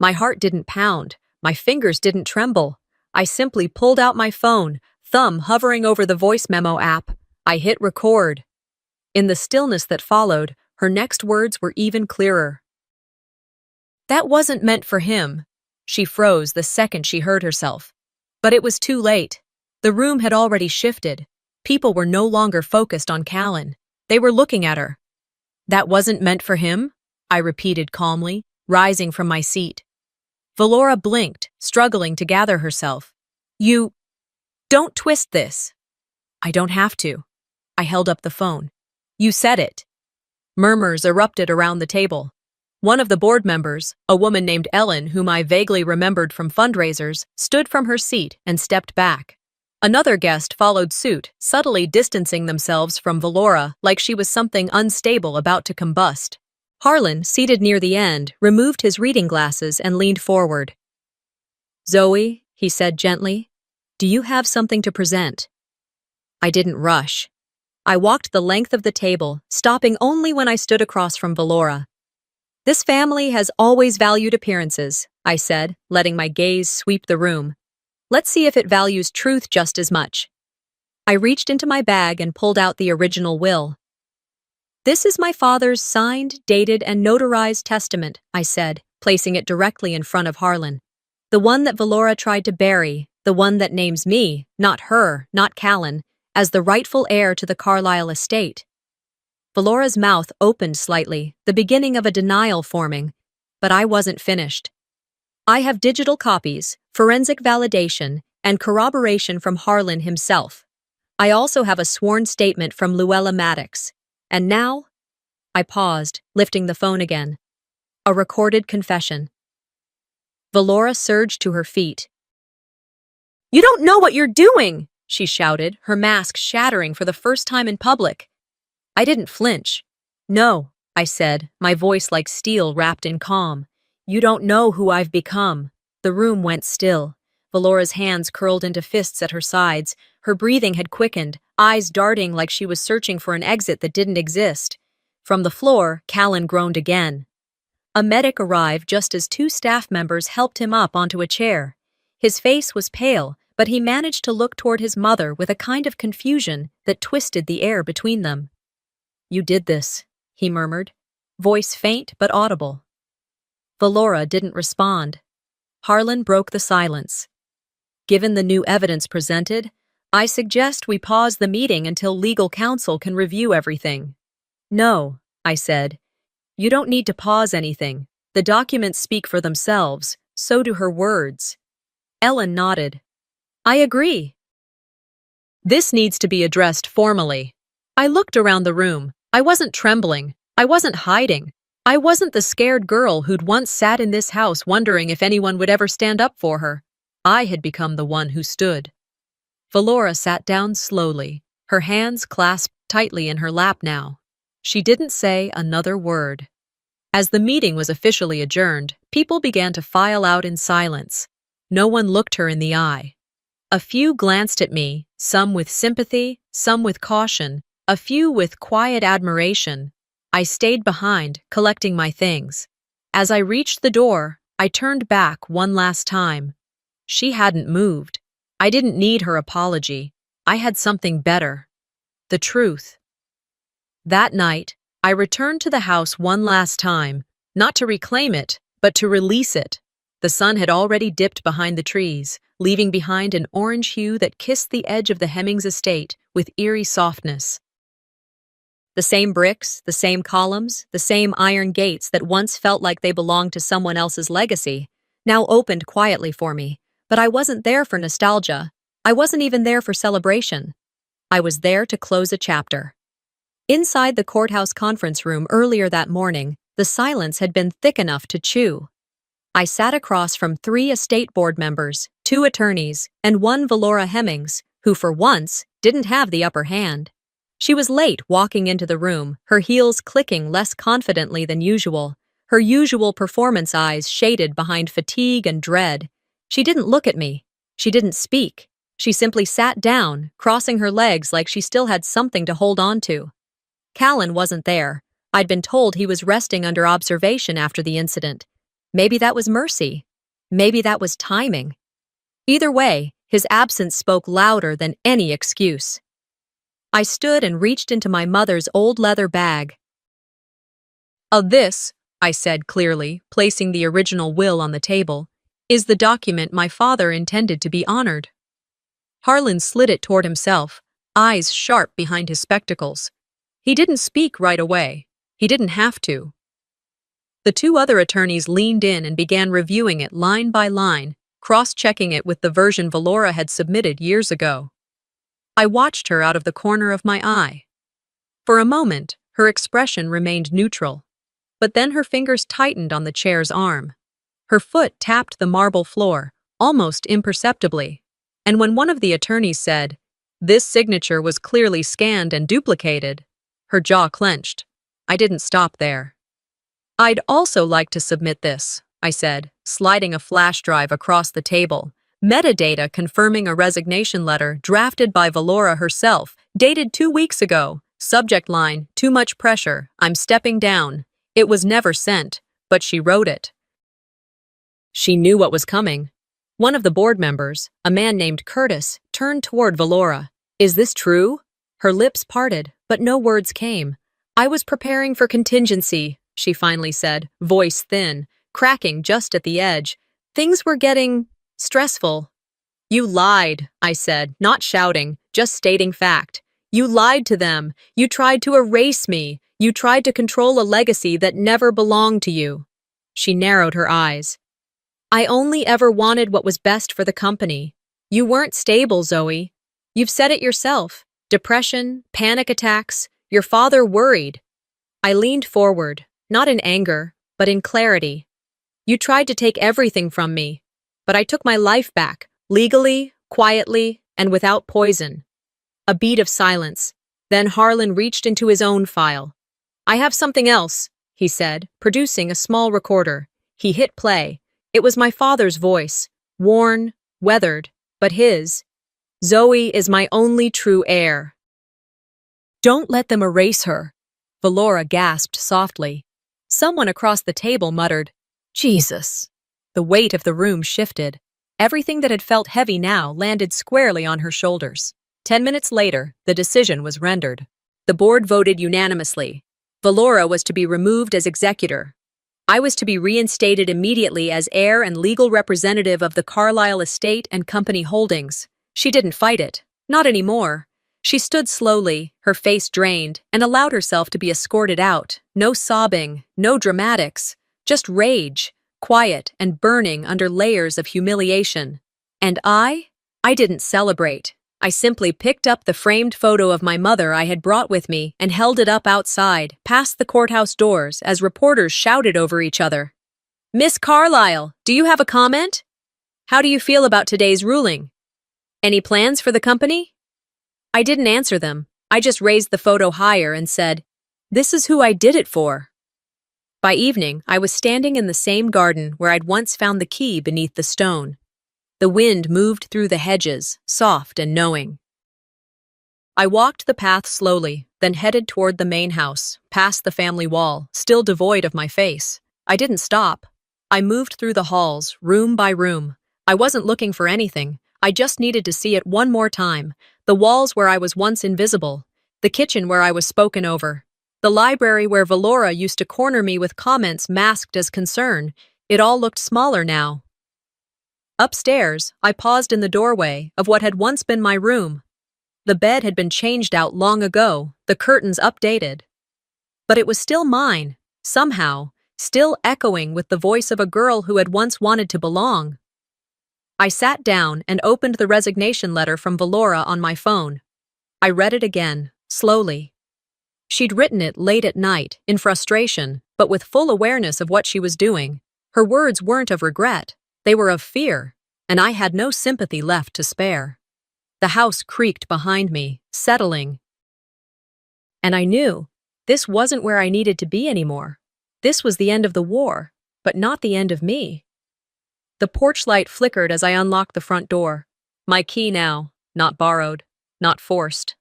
My heart didn't pound, my fingers didn't tremble. I simply pulled out my phone, thumb hovering over the voice memo app. I hit record. In the stillness that followed, her next words were even clearer. "That wasn't meant for him." She froze the second she heard herself. But it was too late. The room had already shifted. People were no longer focused on Callan. They were looking at her. "That wasn't meant for him?" I repeated calmly, rising from my seat. Valora blinked, struggling to gather herself. "You don't twist this." I don't have to. I held up the phone. You said it. Murmurs erupted around the table. One of the board members, a woman named Ellen, whom I vaguely remembered from fundraisers, stood from her seat and stepped back. Another guest followed suit, subtly distancing themselves from Valora like she was something unstable about to combust. Harlan, seated near the end, removed his reading glasses and leaned forward. Zoe, he said gently, do you have something to present? I didn't rush. I walked the length of the table, stopping only when I stood across from Valora. This family has always valued appearances, I said, letting my gaze sweep the room. Let's see if it values truth just as much. I reached into my bag and pulled out the original will. This is my father's signed, dated, and notarized testament, I said, placing it directly in front of Harlan. The one that Valora tried to bury, the one that names me, not her, not Callan, as the rightful heir to the Carlisle estate. Valora's mouth opened slightly, the beginning of a denial forming, but I wasn't finished. I have digital copies, forensic validation, and corroboration from Harlan himself. I also have a sworn statement from Luella Maddox. And now, I paused, lifting the phone again. A recorded confession. Valora surged to her feet. You don't know what you're doing, she shouted, her mask shattering for the first time in public. I didn't flinch. No, I said, my voice like steel wrapped in calm. You don't know who I've become. The room went still. Valora's hands curled into fists at her sides. Her breathing had quickened, eyes darting like she was searching for an exit that didn't exist. From the floor, Callan groaned again. A medic arrived just as two staff members helped him up onto a chair. His face was pale, but he managed to look toward his mother with a kind of confusion that twisted the air between them. You did this, he murmured, voice faint but audible. Valora didn't respond. Harlan broke the silence. Given the new evidence presented, I suggest we pause the meeting until legal counsel can review everything. No, I said. You don't need to pause anything. The documents speak for themselves, so do her words. Ellen nodded. I agree. This needs to be addressed formally. I looked around the room. I wasn't trembling. I wasn't hiding. I wasn't the scared girl who'd once sat in this house wondering if anyone would ever stand up for her. I had become the one who stood. Valora sat down slowly, her hands clasped tightly in her lap now. She didn't say another word. As the meeting was officially adjourned, people began to file out in silence. No one looked her in the eye. A few glanced at me, some with sympathy, some with caution, a few with quiet admiration. I stayed behind, collecting my things. As I reached the door, I turned back one last time. She hadn't moved. I didn't need her apology. I had something better. The truth. That night, I returned to the house one last time, not to reclaim it, but to release it. The sun had already dipped behind the trees, leaving behind an orange hue that kissed the edge of the Hemmings estate with eerie softness. The same bricks, the same columns, the same iron gates that once felt like they belonged to someone else's legacy, now opened quietly for me. But I wasn't there for nostalgia. I wasn't even there for celebration. I was there to close a chapter. Inside the courthouse conference room earlier that morning, the silence had been thick enough to chew. I sat across from 3 estate board members, 2 attorneys, and 1 Valora Hemmings, who for once didn't have the upper hand. She was late walking into the room, her heels clicking less confidently than usual, her usual performance eyes shaded behind fatigue and dread. She didn't look at me. She didn't speak. She simply sat down, crossing her legs like she still had something to hold on to. Callan wasn't there. I'd been told he was resting under observation after the incident. Maybe that was mercy. Maybe that was timing. Either way, his absence spoke louder than any excuse. I stood and reached into my mother's old leather bag. This, I said clearly, placing the original will on the table, is the document my father intended to be honored. Harlan slid it toward himself, eyes sharp behind his spectacles. He didn't speak right away. He didn't have to. The 2 other attorneys leaned in and began reviewing it line by line, cross-checking it with the version Valora had submitted years ago. I watched her out of the corner of my eye. For a moment, her expression remained neutral, but then her fingers tightened on the chair's arm. Her foot tapped the marble floor, almost imperceptibly. And when one of the attorneys said, "This signature was clearly scanned and duplicated," her jaw clenched. I didn't stop there. "I'd also like to submit this," I said, sliding a flash drive across the table. Metadata confirming a resignation letter drafted by Valora herself, dated 2 weeks ago. Subject line, "Too much pressure, I'm stepping down." It was never sent, but she wrote it. She knew what was coming. One of the board members, a man named Curtis, turned toward Valora. "Is this true?" Her lips parted, but no words came. "I was preparing for contingency," she finally said, voice thin, cracking just at the edge. "Things were getting stressful." "You lied," I said, not shouting, just stating fact. "You lied to them. You tried to erase me. You tried to control a legacy that never belonged to you." She narrowed her eyes. "I only ever wanted what was best for the company. You weren't stable, Zoe. You've said it yourself. Depression, panic attacks. Your father worried." I leaned forward, not in anger, but in clarity. "You tried to take everything from me, but I took my life back, legally, quietly, and without poison." A beat of silence. Then Harlan reached into his own file. "I have something else," he said, producing a small recorder. He hit play. It was my father's voice, worn, weathered, but his. "Zoe is my only true heir." "Don't let them erase her," Valora gasped softly. Someone across the table muttered, "Jesus." The weight of the room shifted. Everything that had felt heavy now landed squarely on her shoulders. 10 minutes later, the decision was rendered. The board voted unanimously. Valora was to be removed as executor. I was to be reinstated immediately as heir and legal representative of the Carlisle estate and company holdings. She didn't fight it. Not anymore. She stood slowly, her face drained, and allowed herself to be escorted out. No sobbing, no dramatics, just rage, quiet and burning under layers of humiliation. And I didn't celebrate. I simply picked up the framed photo of my mother I had brought with me and held it up outside, past the courthouse doors, as reporters shouted over each other. "Miss Carlisle, do you have a comment? How do you feel about today's ruling? Any plans for the company?" I didn't answer them. I just raised the photo higher and said, "This is who I did it for." By evening, I was standing in the same garden where I'd once found the key beneath the stone. The wind moved through the hedges, soft and knowing. I walked the path slowly, then headed toward the main house, past the family wall, still devoid of my face. I didn't stop. I moved through the halls, room by room. I wasn't looking for anything. I just needed to see it one more time. The walls where I was once invisible. The kitchen where I was spoken over. The library where Valora used to corner me with comments masked as concern. It all looked smaller now. Upstairs, I paused in the doorway of what had once been my room. The bed had been changed out long ago, the curtains updated. But it was still mine, somehow, still echoing with the voice of a girl who had once wanted to belong. I sat down and opened the resignation letter from Valora on my phone. I read it again, slowly. She'd written it late at night, in frustration, but with full awareness of what she was doing. Her words weren't of regret. They were of fear, and I had no sympathy left to spare. The house creaked behind me, settling. And I knew this wasn't where I needed to be anymore. This was the end of the war, but not the end of me. The porch light flickered as I unlocked the front door. My key now, not borrowed, not forced.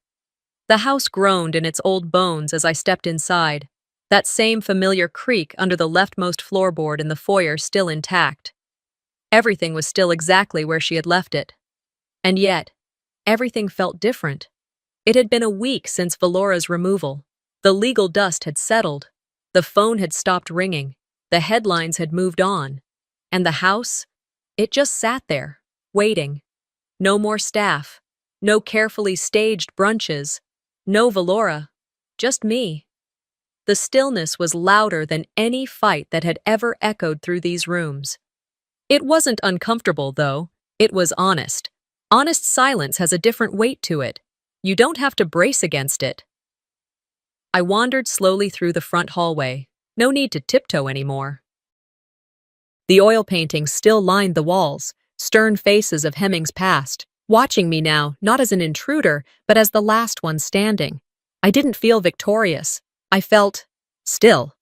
The house groaned in its old bones as I stepped inside, that same familiar creak under the leftmost floorboard in the foyer still intact. Everything was still exactly where she had left it. And yet, everything felt different. It had been a week since Valora's removal. The legal dust had settled. The phone had stopped ringing. The headlines had moved on. And the house? It just sat there, waiting. No more staff. No carefully staged brunches. No Valora. Just me. The stillness was louder than any fight that had ever echoed through these rooms. It wasn't uncomfortable, though. It was honest. Honest silence has a different weight to it. You don't have to brace against it. I wandered slowly through the front hallway. No need to tiptoe anymore. The oil paintings still lined the walls, stern faces of Hemming's past, watching me now, not as an intruder, but as the last one standing. I didn't feel victorious. I felt still.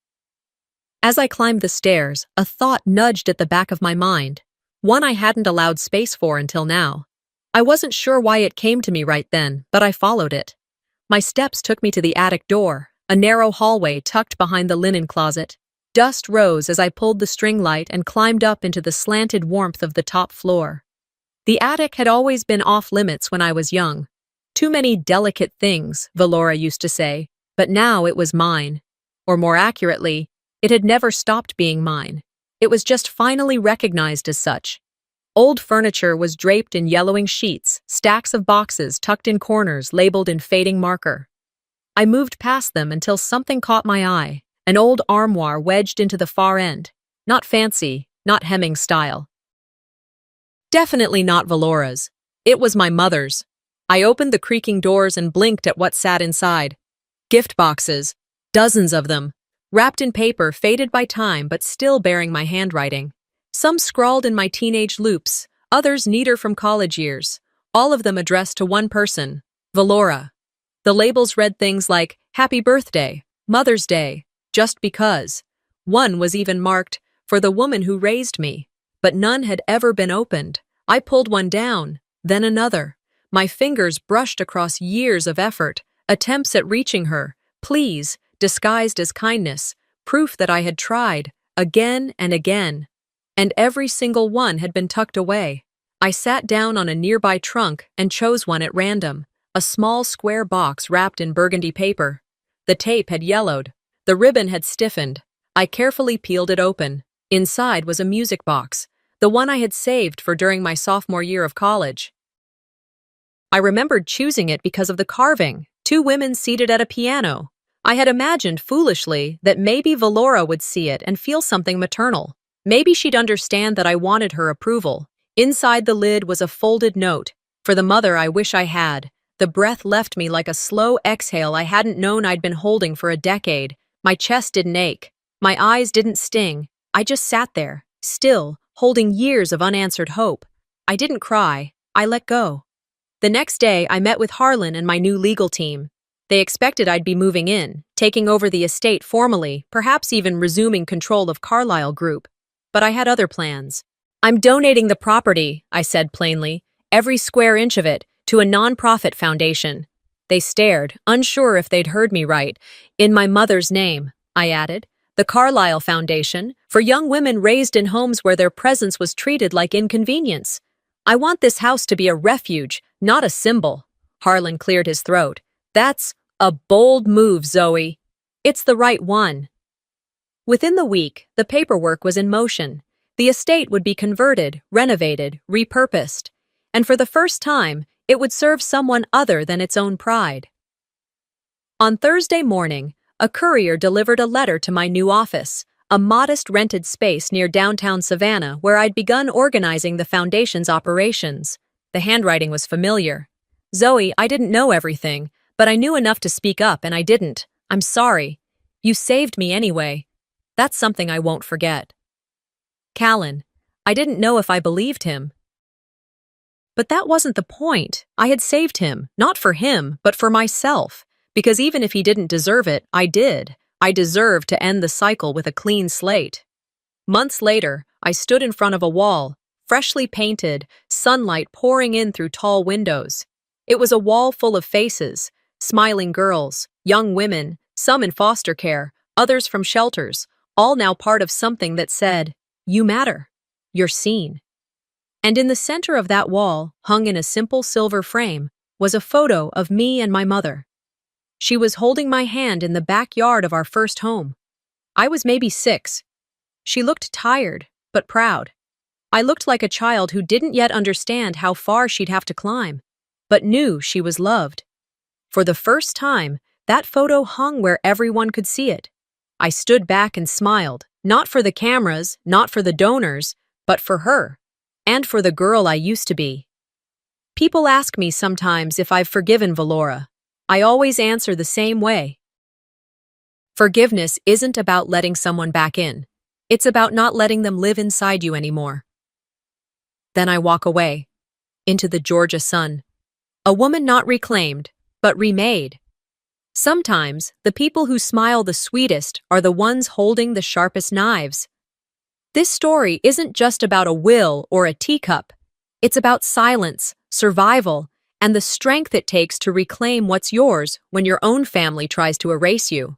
As I climbed the stairs, a thought nudged at the back of my mind, one I hadn't allowed space for until now. I wasn't sure why it came to me right then, but I followed it. My steps took me to the attic door, a narrow hallway tucked behind the linen closet. Dust rose as I pulled the string light and climbed up into the slanted warmth of the top floor. The attic had always been off-limits when I was young. Too many delicate things, Valora used to say, but now it was mine. Or more accurately, it had never stopped being mine. It was just finally recognized as such. Old furniture was draped in yellowing sheets, stacks of boxes tucked in corners labeled in fading marker. I moved past them until something caught my eye, an old armoire wedged into the far end. Not fancy, not Hemming style. Definitely not Valora's. It was my mother's. I opened the creaking doors and blinked at what sat inside. Gift boxes, dozens of them, wrapped in paper faded by time but still bearing my handwriting. Some scrawled in my teenage loops, others neater from college years, all of them addressed to one person, Valora. The labels read things like, Happy Birthday, Mother's Day, Just Because. One was even marked, For the Woman Who Raised Me, but none had ever been opened. I pulled one down, then another. My fingers brushed across years of effort, attempts at reaching her, pleas, disguised as kindness, proof that I had tried, again and again. And every single one had been tucked away. I sat down on a nearby trunk and chose one at random, a small square box wrapped in burgundy paper. The tape had yellowed. The ribbon had stiffened. I carefully peeled it open. Inside was a music box, the one I had saved for during my sophomore year of college. I remembered choosing it because of the carving, two women seated at a piano. I had imagined foolishly that maybe Valora would see it and feel something maternal. Maybe she'd understand that I wanted her approval. Inside the lid was a folded note. For the mother I wish I had. The breath left me like a slow exhale I hadn't known I'd been holding for a decade. My chest didn't ache. My eyes didn't sting. I just sat there, still, holding years of unanswered hope. I didn't cry. I let go. The next day, I met with Harlan and my new legal team. They expected I'd be moving in, taking over the estate formally, perhaps even resuming control of Carlyle Group. But I had other plans. I'm donating the property, I said plainly, every square inch of it, to a nonprofit foundation. They stared, unsure if they'd heard me right. In my mother's name, I added. The Carlyle Foundation, for young women raised in homes where their presence was treated like inconvenience. I want this house to be a refuge, not a symbol. Harlan cleared his throat. That's a bold move, Zoe. It's the right one. Within the week, the paperwork was in motion. The estate would be converted, renovated, repurposed. And for the first time, it would serve someone other than its own pride. On Thursday morning, a courier delivered a letter to my new office, a modest rented space near downtown Savannah where I'd begun organizing the foundation's operations. The handwriting was familiar. Zoe, I didn't know everything, but I knew enough to speak up and I didn't. I'm sorry. You saved me anyway. That's something I won't forget. Callan, I didn't know if I believed him. But that wasn't the point. I had saved him, not for him, but for myself. Because even if he didn't deserve it, I did. I deserved to end the cycle with a clean slate. Months later, I stood in front of a wall, freshly painted, sunlight pouring in through tall windows. It was a wall full of faces, smiling girls, young women, some in foster care, others from shelters, all now part of something that said, "You matter. You're seen." And in the center of that wall, hung in a simple silver frame, was a photo of me and my mother. She was holding my hand in the backyard of our first home. I was maybe 6. She looked tired, but proud. I looked like a child who didn't yet understand how far she'd have to climb, but knew she was loved. For the first time, that photo hung where everyone could see it. I stood back and smiled, not for the cameras, not for the donors, but for her, and for the girl I used to be. People ask me sometimes if I've forgiven Valora. I always answer the same way. Forgiveness isn't about letting someone back in. It's about not letting them live inside you anymore. Then I walk away, into the Georgia sun. A woman not reclaimed, but remade. Sometimes, the people who smile the sweetest are the ones holding the sharpest knives. This story isn't just about a will or a teacup. It's about silence, survival, and the strength it takes to reclaim what's yours when your own family tries to erase you.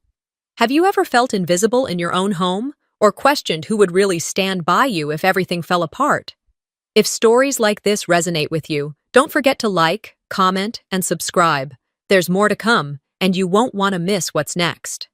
Have you ever felt invisible in your own home, or questioned who would really stand by you if everything fell apart? If stories like this resonate with you, don't forget to like, comment, and subscribe. There's more to come, and you won't want to miss what's next.